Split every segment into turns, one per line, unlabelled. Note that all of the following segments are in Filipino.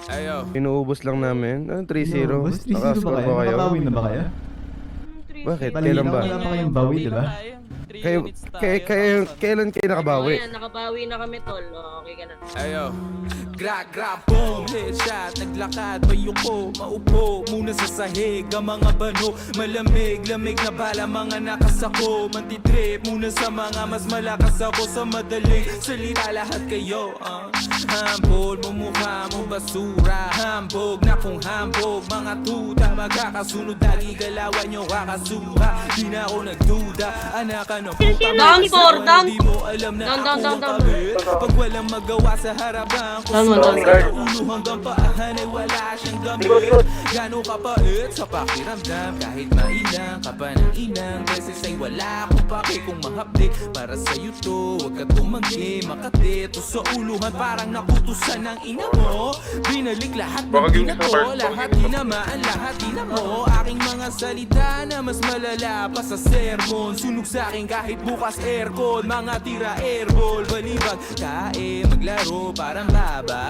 Ayo.
Inuubos lang namin. 3-0.
Boss, 3-0 ba kayo? Nakabawin na ba kayo?
Bakit?
Malinaw,
Kailan ba?
wala pa kayong bawi, diba?
Kailan kayo nakabawi?
Ayan, nakabawi na kami, tol. Okay ka na.
Ayo. Grab, boom, headshot, naglakad, mayuko, maupo, muna sa sahig, ang mga bano, malamig, lamig na bala, mga nakasako, mantitrip, muna sa mga mas malakas ako sa madaling salita, lahat kayo, hambol, mumukha mo basura, hambog na kung hambog, mga tuta, magkakasunod, lagi galawan nyo kakasuha, di na ako nagduda, anak ka ng puta,
Down four, down.
di mo alam na
Down,
ako
down,
ang
down.
kabit, pag walang magawa sa harapan ko,
Down, down.
ulo hanggang paahan ay wala siyang gamit. Gano'ng kapait sa pakiramdam, kahit mailang ka pa ng inang beses ay wala akong pake kung mahapdi. Para sa'yo to, huwag ka tumanggi, makatito sa uluhan parang nakutusan ng ina mo. Binalik lahat ng binato, lahat tinamaan, lahat tinamo. Aking mga salita na mas malala pa sa sermon, sunog sa'kin kahit bukas aircon, mga tira airball, balibag kae, maglaro parang babae.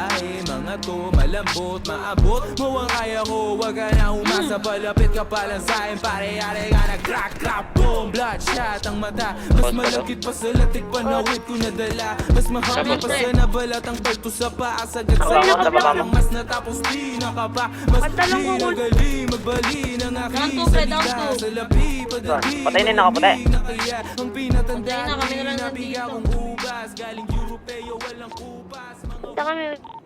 Mga to malambot, maabot mo ang kaya ko, wag ka na umasa, palapit ka pa lang sa'kin, pare-are ka na crack, boom, bloodshot ang mata, mas malakit pa sa latik, panawid ko nadala, mas mahaba pa sa nabalat ang palto sa paa, sagad sa mga parang mas natapos di nakapa, mas di nagaling magbali ng aking salita sa labi, padali,
Patayin na ako, patay.
kaya ang pinatanda
Patayin na kami na lang
nabiga
nandito.
kong ubas, galing Europeo walang kupas, mga